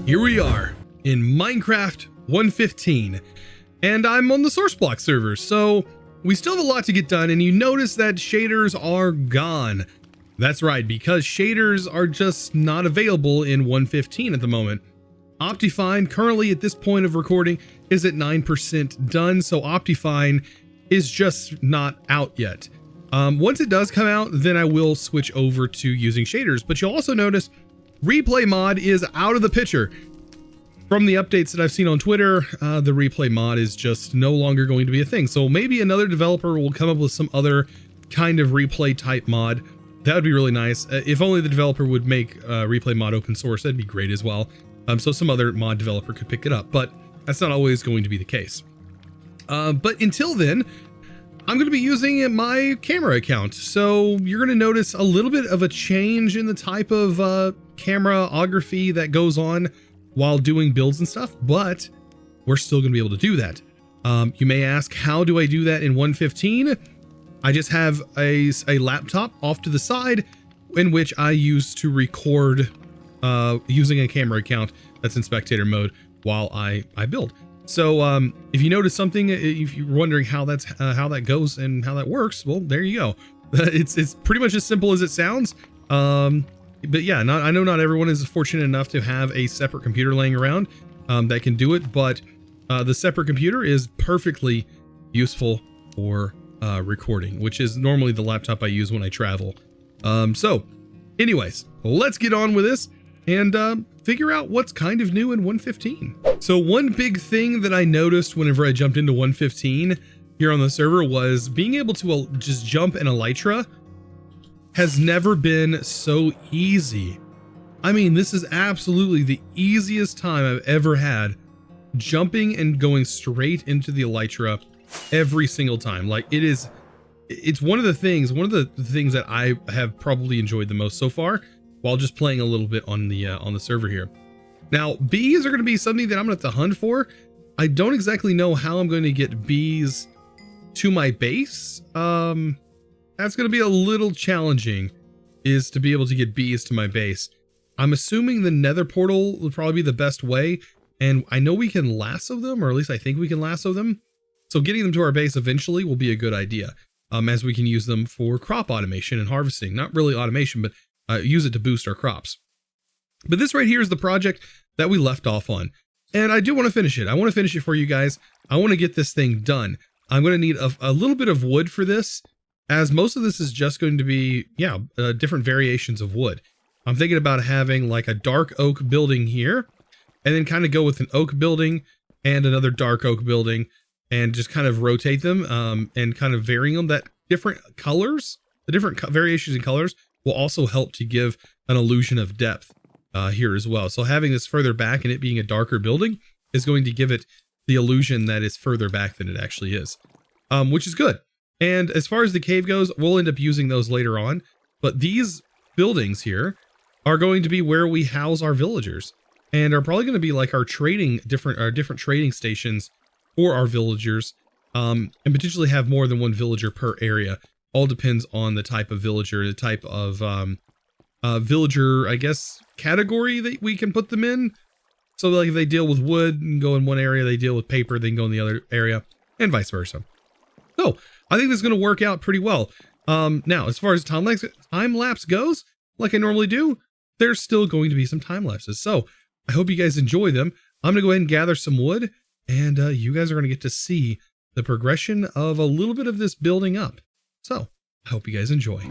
Here we are in Minecraft 1.15, and I'm on the SourceBlock server, so we still have a lot to get done, and you notice that shaders are gone. That's right, because shaders are just not available in 1.15 at the moment. Optifine, currently at this point of recording, is at 9% done, so Optifine is just not out yet. Once it does come out, then I will switch over to using shaders, but you'll also notice replay mod is out of the picture. From the updates that I've seen on Twitter, the replay mod is just no longer going to be a thing. So maybe another developer will come up with some other kind of replay type mod. That would be really nice. If only the developer would make replay mod open source, that'd be great as well. So some other mod developer could pick it up, but that's not always going to be the case. But until then, I'm going to be using my camera account. So you're going to notice a little bit of a change in the type of cameraography that goes on while doing builds and stuff, but we're still going to be able to do that. You may ask, how do I do that in 1.15? I just have a laptop off to the side in which I use to record using a camera account that's in spectator mode while I build. So if you notice something, if you're wondering how that goes and how that works, well, there you go. It's pretty much as simple as it sounds. But yeah, I know not everyone is fortunate enough to have a separate computer laying around that can do it, but the separate computer is perfectly useful for recording, which is normally the laptop I use when I travel. So anyways, let's get on with this and figure out what's kind of new in 1.15. So one big thing that I noticed whenever I jumped into 1.15 here on the server was being able to just jump an elytra has never been so easy. I mean, this is absolutely the easiest time I've ever had jumping and going straight into the elytra every single time. Like it's one of the things that I have probably enjoyed the most so far while just playing a little bit on the server here. Now, bees are going to be something that I'm going to have to hunt for. I don't exactly know how I'm going to get bees to my base. That's going to be a little challenging, is to be able to get bees to my base. I'm assuming the nether portal will probably be the best way, and I know we can lasso them, or at least I think we can lasso them. So getting them to our base eventually will be a good idea, as we can use them for crop automation and harvesting. Not really automation, but use it to boost our crops. But this right here is the project that we left off on, and I do want to finish it. I want to finish it for you guys. I want to get this thing done. I'm going to need a little bit of wood for this, as most of this is just going to be, different variations of wood. I'm thinking about having like a dark oak building here, and then kind of go with an oak building and another dark oak building, and just kind of rotate them and kind of varying them. That different colors, the different variations in colors will also help to give an illusion of depth here as well. So having this further back and it being a darker building is going to give it the illusion that it's further back than it actually is, which is good. And as far as the cave goes, we'll end up using those later on. But these buildings here are going to be where we house our villagers, and are probably going to be like our different trading stations for our villagers, and potentially have more than one villager per area. All depends on the type of villager, the type of villager, I guess, category that we can put them in. So like if they deal with wood and go in one area, they deal with paper, they can go in the other area, and vice versa. So I think this is going to work out pretty well. Now, as far as time lapse goes, like I normally do, there's still going to be some time lapses. So I hope you guys enjoy them. I'm going to go ahead and gather some wood, and you guys are going to get to see the progression of a little bit of this building up. So I hope you guys enjoy.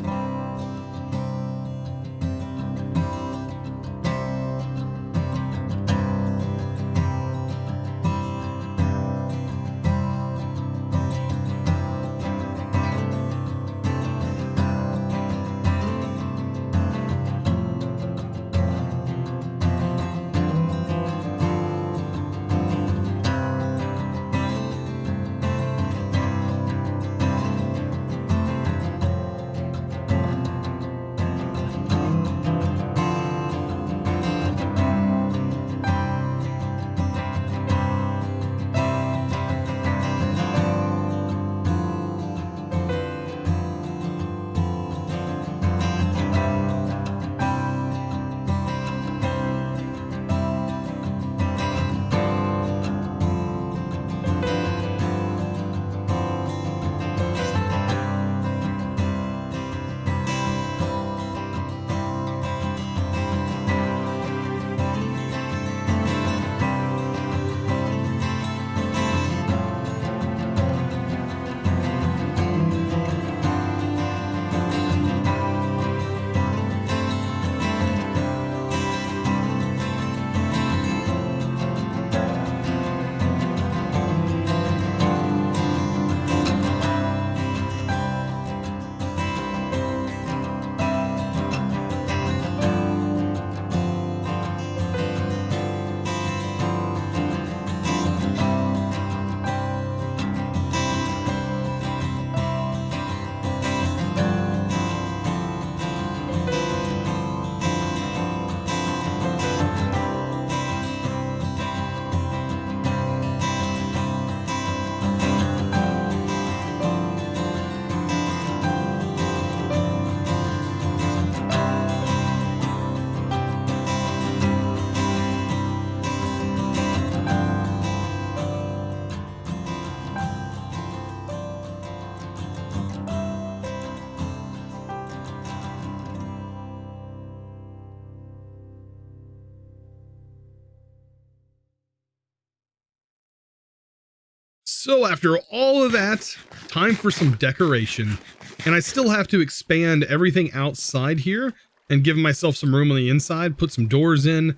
So after all of that, time for some decoration. And I still have to expand everything outside here and give myself some room on the inside, put some doors in.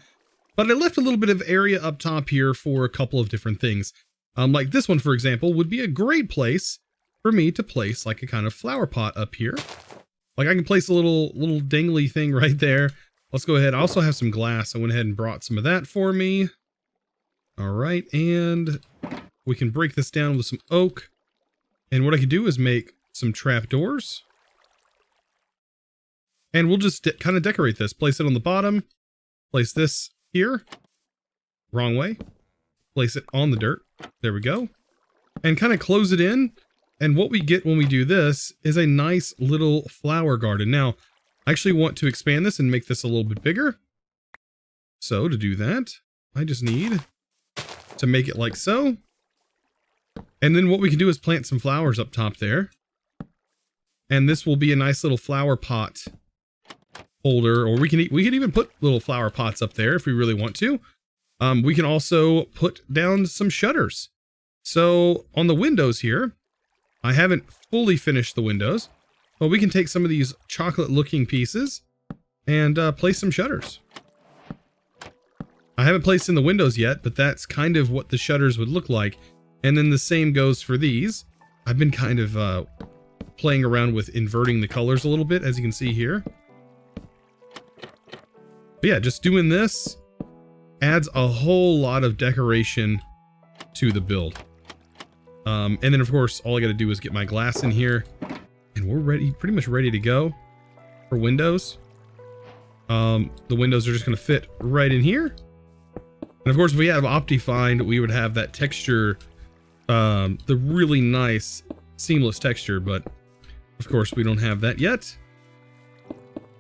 But I left a little bit of area up top here for a couple of different things. Like this one, for example, would be a great place for me to place like a kind of flower pot up here. Like I can place a little dangly thing right there. Let's go ahead. I also have some glass. I went ahead and brought some of that for me. All right. And we can break this down with some oak. And what I could do is make some trap doors. And we'll just kind of decorate this. Place it on the bottom. Place this here. Wrong way. Place it on the dirt. There we go. And kind of close it in. And what we get when we do this is a nice little flower garden. Now, I actually want to expand this and make this a little bit bigger. So to do that, I just need to make it like so. And then what we can do is plant some flowers up top there. And this will be a nice little flower pot holder, or we can even put little flower pots up there if we really want to. We can also put down some shutters. So on the windows here, I haven't fully finished the windows, but we can take some of these chocolate looking pieces and place some shutters. I haven't placed in the windows yet, but that's kind of what the shutters would look like. And then the same goes for these. I've been kind of playing around with inverting the colors a little bit, as you can see here. But yeah, just doing this adds a whole lot of decoration to the build. And then of course, all I got to do is get my glass in here and we're ready, pretty much ready to go for windows. The windows are just going to fit right in here. And of course, if we have Optifind, we would have that texture, the really nice seamless texture, but of course we don't have that yet.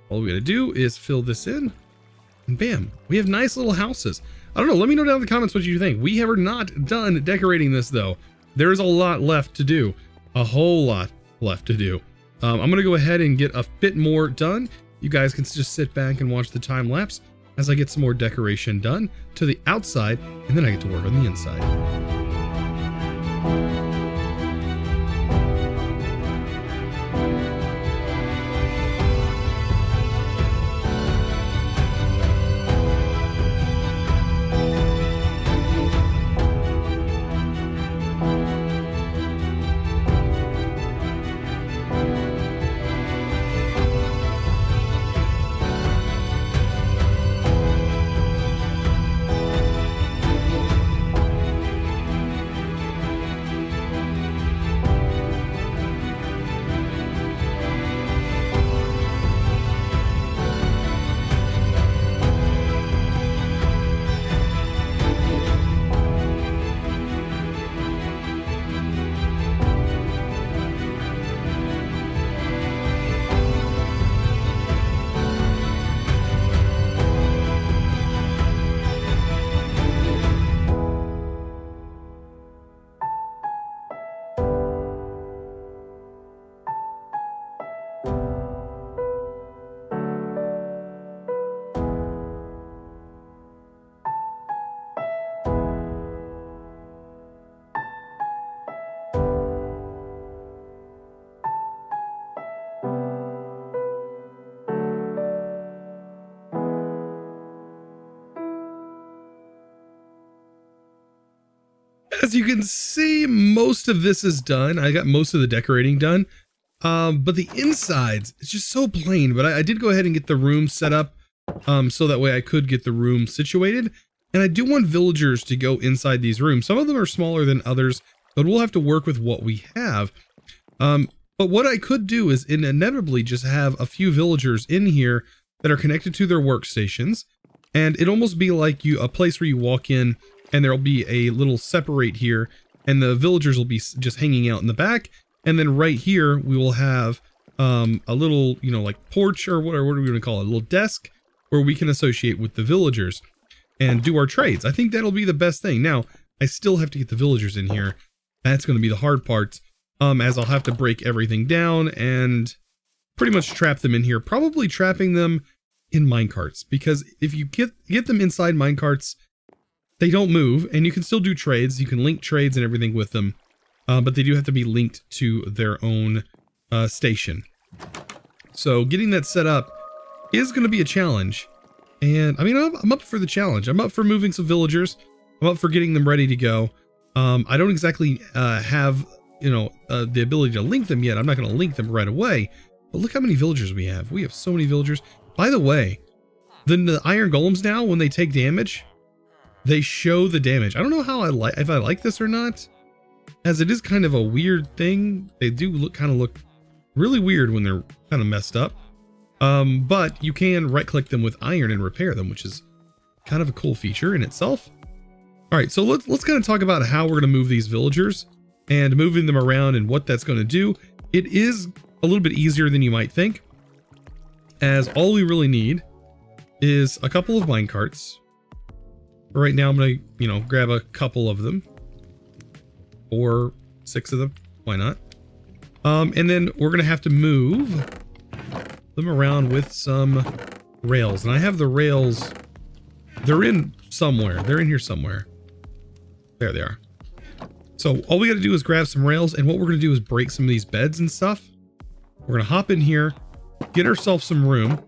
All we got to do is fill this in and bam, we have nice little houses. I don't know. Let me know down in the comments what you think. We have not done decorating this though. There's a lot left to do, a whole lot left to do. I'm going to go ahead and get a bit more done. You guys can just sit back and watch the time lapse as I get some more decoration done to the outside, and then I get to work on the inside. As you can see, most of this is done. I got most of the decorating done. But the insides, it's just so plain. But I did go ahead and get the room set up so that way I could get the room situated. And I do want villagers to go inside these rooms. Some of them are smaller than others, but we'll have to work with what we have. But what I could do is inevitably just have a few villagers in here that are connected to their workstations. And it'd almost be like a place where you walk in and there'll be a little separate here and the villagers will be just hanging out in the back. And then right here, we will have a little, like porch or what are we going to call it? A little desk where we can associate with the villagers and do our trades. I think that'll be the best thing. Now, I still have to get the villagers in here. That's going to be the hard part, as I'll have to break everything down and pretty much trap them in here. Probably trapping them in minecarts, because if you get them inside minecarts, they don't move, and you can still do trades. You can link trades and everything with them. but they do have to be linked to their own station. So getting that set up is going to be a challenge. And I mean, I'm up for the challenge. I'm up for moving some villagers. I'm up for getting them ready to go. I don't exactly have, the ability to link them yet. I'm not going to link them right away. But look how many villagers we have. We have so many villagers. By the way, the iron golems now, when they take damage, they show the damage. I don't know how if I like this or not, as it is kind of a weird thing. They do look really weird when they're kind of messed up. But you can right click them with iron and repair them, which is kind of a cool feature in itself. All right, so let's kind of talk about how we're going to move these villagers and moving them around and what that's going to do. It is a little bit easier than you might think, as all we really need is a couple of minecarts. Right now, I'm going to, grab a couple of them, or 6 of them. Why not? And then we're going to have to move them around with some rails. And I have the rails. They're in somewhere. They're in here somewhere. There they are. So all we got to do is grab some rails. And what we're going to do is break some of these beds and stuff. We're going to hop in here, get ourselves some room.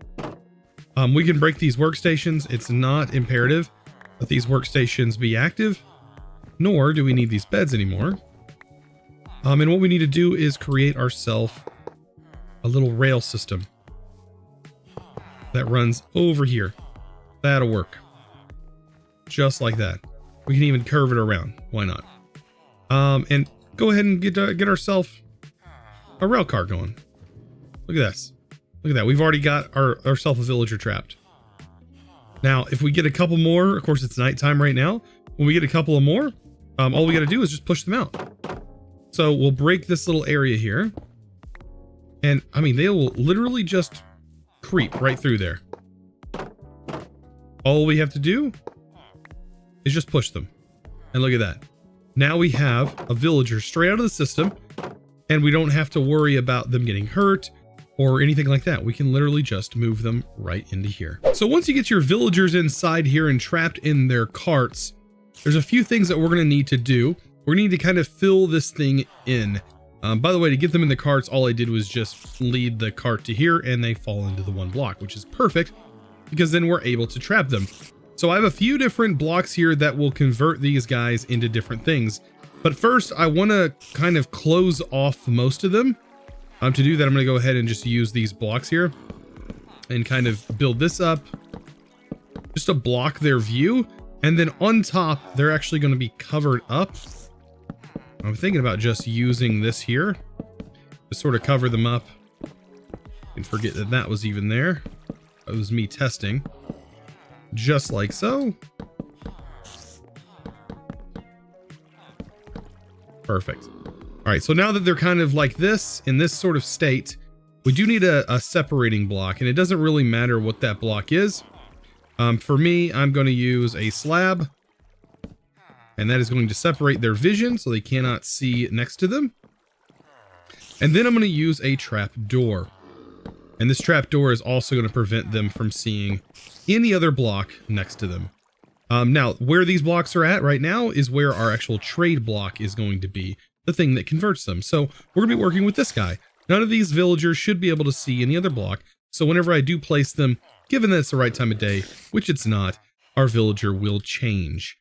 We can break these workstations. It's not imperative that these workstations be active, nor do we need these beds anymore. And what we need to do is create ourselves a little rail system that runs over here. That'll work. Just like that. We can even curve it around. Why not? And go ahead and get ourselves a rail car going. Look at this. Look at that. We've already got ourselves a villager trapped. Now, if we get a couple more, of course it's nighttime right now. When we get a couple of more, all we got to do is just push them out. So we'll break this little area here. And I mean, they will literally just creep right through there. All we have to do is just push them. And look at that. Now we have a villager straight out of the system, and we don't have to worry about them getting hurt or anything like that. We can literally just move them right into here. So once you get your villagers inside here and trapped in their carts, there's a few things that we're going to need to do. We're going to need to kind of fill this thing in. By the way, to get them in the carts, all I did was just lead the cart to here and they fall into the one block, which is perfect because then we're able to trap them. So I have a few different blocks here that will convert these guys into different things. But first, I want to kind of close off most of them. To do that, I'm going to go ahead and just use these blocks here and kind of build this up just to block their view. And then on top, they're actually going to be covered up. I'm thinking about just using this here to sort of cover them up and forget that that was even there. It was me testing, just like so. Perfect. All right, so now that they're kind of like this, in this sort of state, we do need a separating block, and it doesn't really matter what that block is. For me, I'm going to use a slab, and that is going to separate their vision so they cannot see next to them. And then I'm going to use a trap door. And this trap door is also going to prevent them from seeing any other block next to them. Now, where these blocks are at right now is where our actual trade block is going to be, the thing that converts them. So we're going to be working with this guy. None of these villagers should be able to see any other block. So whenever I do place them, given that it's the right time of day, which it's not, our villager will change.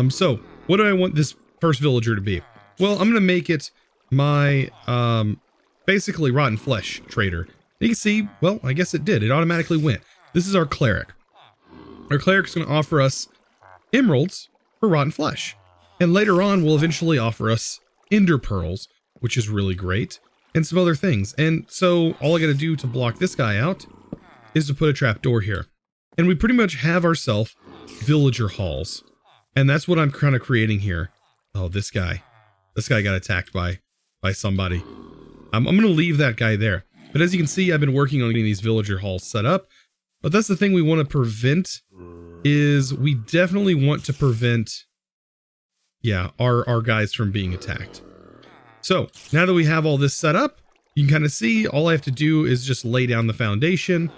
So what do I want this first villager to be? Well, I'm going to make it my, basically rotten flesh trader. You can see, well, I guess it did. It automatically went. This is our cleric. Our cleric's going to offer us emeralds for rotten flesh. And later on, will eventually offer us ender pearls, which is really great, and some other things. And so all I got to do to block this guy out is to put a trap door here. And we pretty much have ourselves villager halls. And that's what I'm kind of creating here. Oh, this guy got attacked by somebody. I'm going to leave that guy there. But as you can see, I've been working on getting these villager halls set up. But that's the thing we want to prevent, is we definitely want to prevent, our guys from being attacked. So now that we have all this set up, you can kind of see all I have to do is just lay down the foundation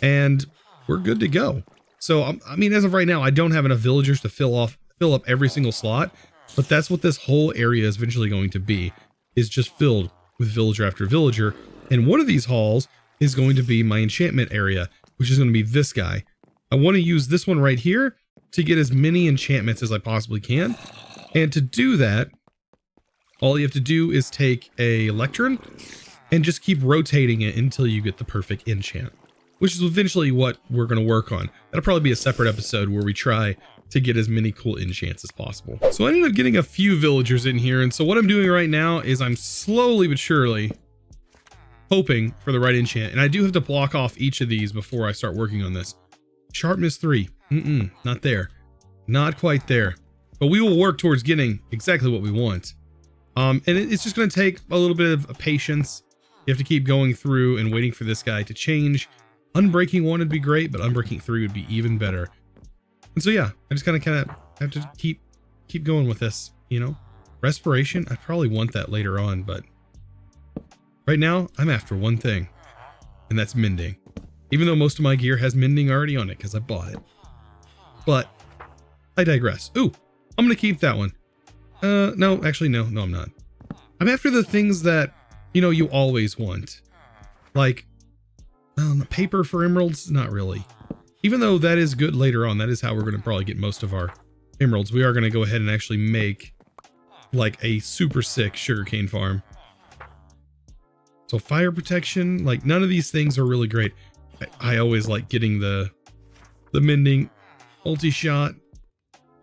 and we're good to go. So, I mean, as of right now, I don't have enough villagers to fill up every single slot. But that's what this whole area is eventually going to be, is just filled with villager after villager. And one of these halls is going to be my enchantment area, which is going to be this guy. I want to use this one right here to get as many enchantments as I possibly can. And to do that, all you have to do is take a lectern and just keep rotating it until you get the perfect enchant, which is eventually what we're going to work on. That'll probably be a separate episode where we try to get as many cool enchants as possible. So I ended up getting a few villagers in here. And so what I'm doing right now is I'm slowly but surely hoping for the right enchant. And I do have to block off each of these before I start working on this. Sharpness 3. Not there. Not quite there. But we will work towards getting exactly what we want. And it's just going to take a little bit of patience. You have to keep going through and waiting for this guy to change. Unbreaking 1 would be great, but Unbreaking 3 would be even better. And so yeah, I just kind of have to keep going with this, you know. Respiration, I probably want that later on, but right now I'm after one thing, and that's mending. Even though most of my gear has mending already on it because I bought it. But I digress. Ooh, I'm going to keep that one. No, actually, no, I'm not. I'm after the things that, you know, you always want. Like, paper for emeralds? Not really. Even though that is good later on, that is how we're going to probably get most of our emeralds. We are going to go ahead and actually make like a super sick sugarcane farm. So fire protection, like none of these things are really great. I always like getting the mending multi-shot,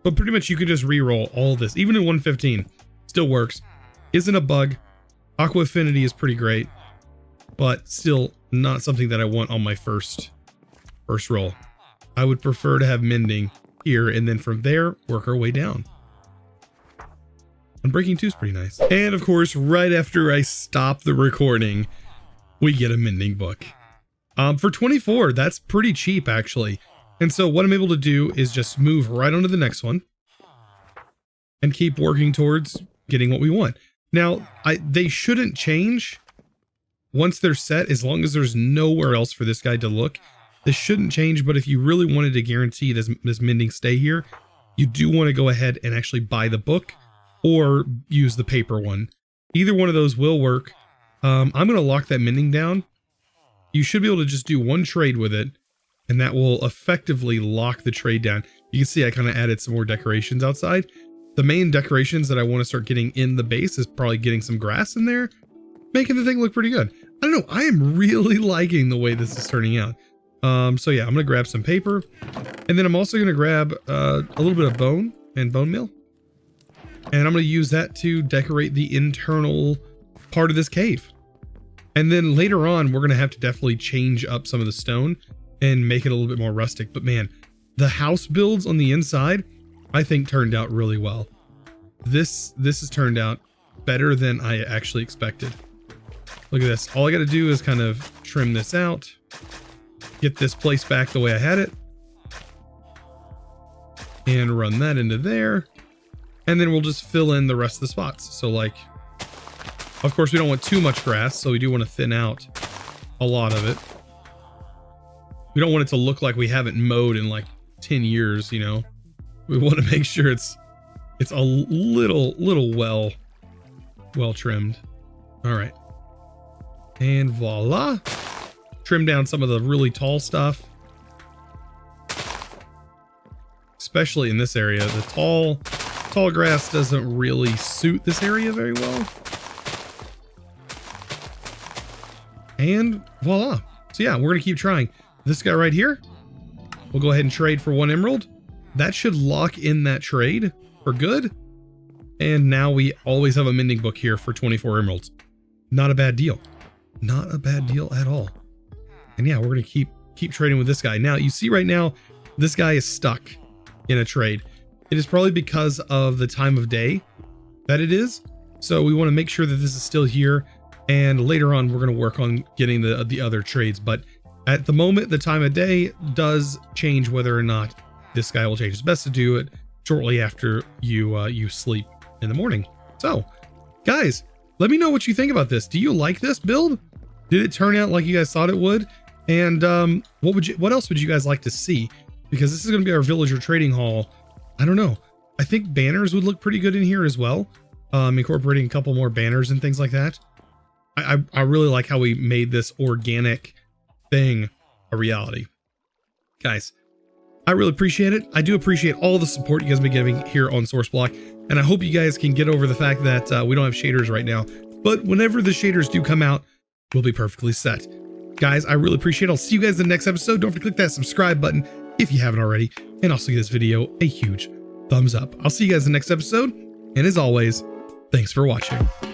but pretty much you can just re-roll all this. Even in 115, still works. Isn't a bug. Aqua Affinity is pretty great, but still not something that I want on my first roll. I would prefer to have mending here, and then from there, work our way down. Unbreaking 2 is pretty nice. And of course, right after I stop the recording, we get a mending book. For 24, that's pretty cheap actually. And so what I'm able to do is just move right onto the next one and keep working towards getting what we want. Now, they shouldn't change once they're set, as long as there's nowhere else for this guy to look. This shouldn't change, but if you really wanted to guarantee this mending stay here, you do want to go ahead and actually buy the book or use the paper one. Either one of those will work. I'm going to lock that mending down. You should be able to just do one trade with it, and that will effectively lock the trade down. You can see I kind of added some more decorations outside. The main decorations that I want to start getting in the base is probably getting some grass in there, making the thing look pretty good. I don't know, I am really liking the way this is turning out. So yeah, I'm going to grab some paper, and then I'm also going to grab a little bit of bone and bone meal. And I'm going to use that to decorate the internal part of this cave. And then later on, we're going to have to definitely change up some of the stone and make it a little bit more rustic. But man, the house builds on the inside, I think turned out really well. This has turned out better than I actually expected. Look at this. All I got to do is kind of trim this out, get this place back the way I had it, and run that into there. And then we'll just fill in the rest of the spots. So like, of course we don't want too much grass, so we do want to thin out a lot of it. We don't want it to look like we haven't mowed in like 10 years, you know. We want to make sure it's a little well trimmed. All right. And voila. Trim down some of the really tall stuff. Especially in this area, the tall grass doesn't really suit this area very well. And voila. So yeah, we're gonna keep trying. This guy right here, we'll go ahead and trade for 1 emerald. That should lock in that trade for good. And now we always have a mending book here for 24 emeralds. Not a bad deal. Not a bad deal at all. And yeah, we're gonna keep trading with this guy. Now you see right now, this guy is stuck in a trade. It is probably because of the time of day that it is. So we want to make sure that this is still here. And later on, we're going to work on getting the other trades. But at the moment, the time of day does change whether or not this guy will change. It's best to do it shortly after you sleep in the morning. So guys, let me know what you think about this. Do you like this build? Did it turn out like you guys thought it would? And what else would you guys like to see? Because this is going to be our villager trading hall. I don't know. I think banners would look pretty good in here as well. Incorporating a couple more banners and things like that. I really like how we made this organic thing a reality. Guys, I really appreciate it. I do appreciate all the support you guys have been giving here on SourceBlock, and I hope you guys can get over the fact that we don't have shaders right now, but whenever the shaders do come out, we'll be perfectly set. Guys, I really appreciate it. I'll see you guys in the next episode. Don't forget to click that subscribe button if you haven't already, and also give this video a huge thumbs up. I'll see you guys in the next episode, and as always, thanks for watching.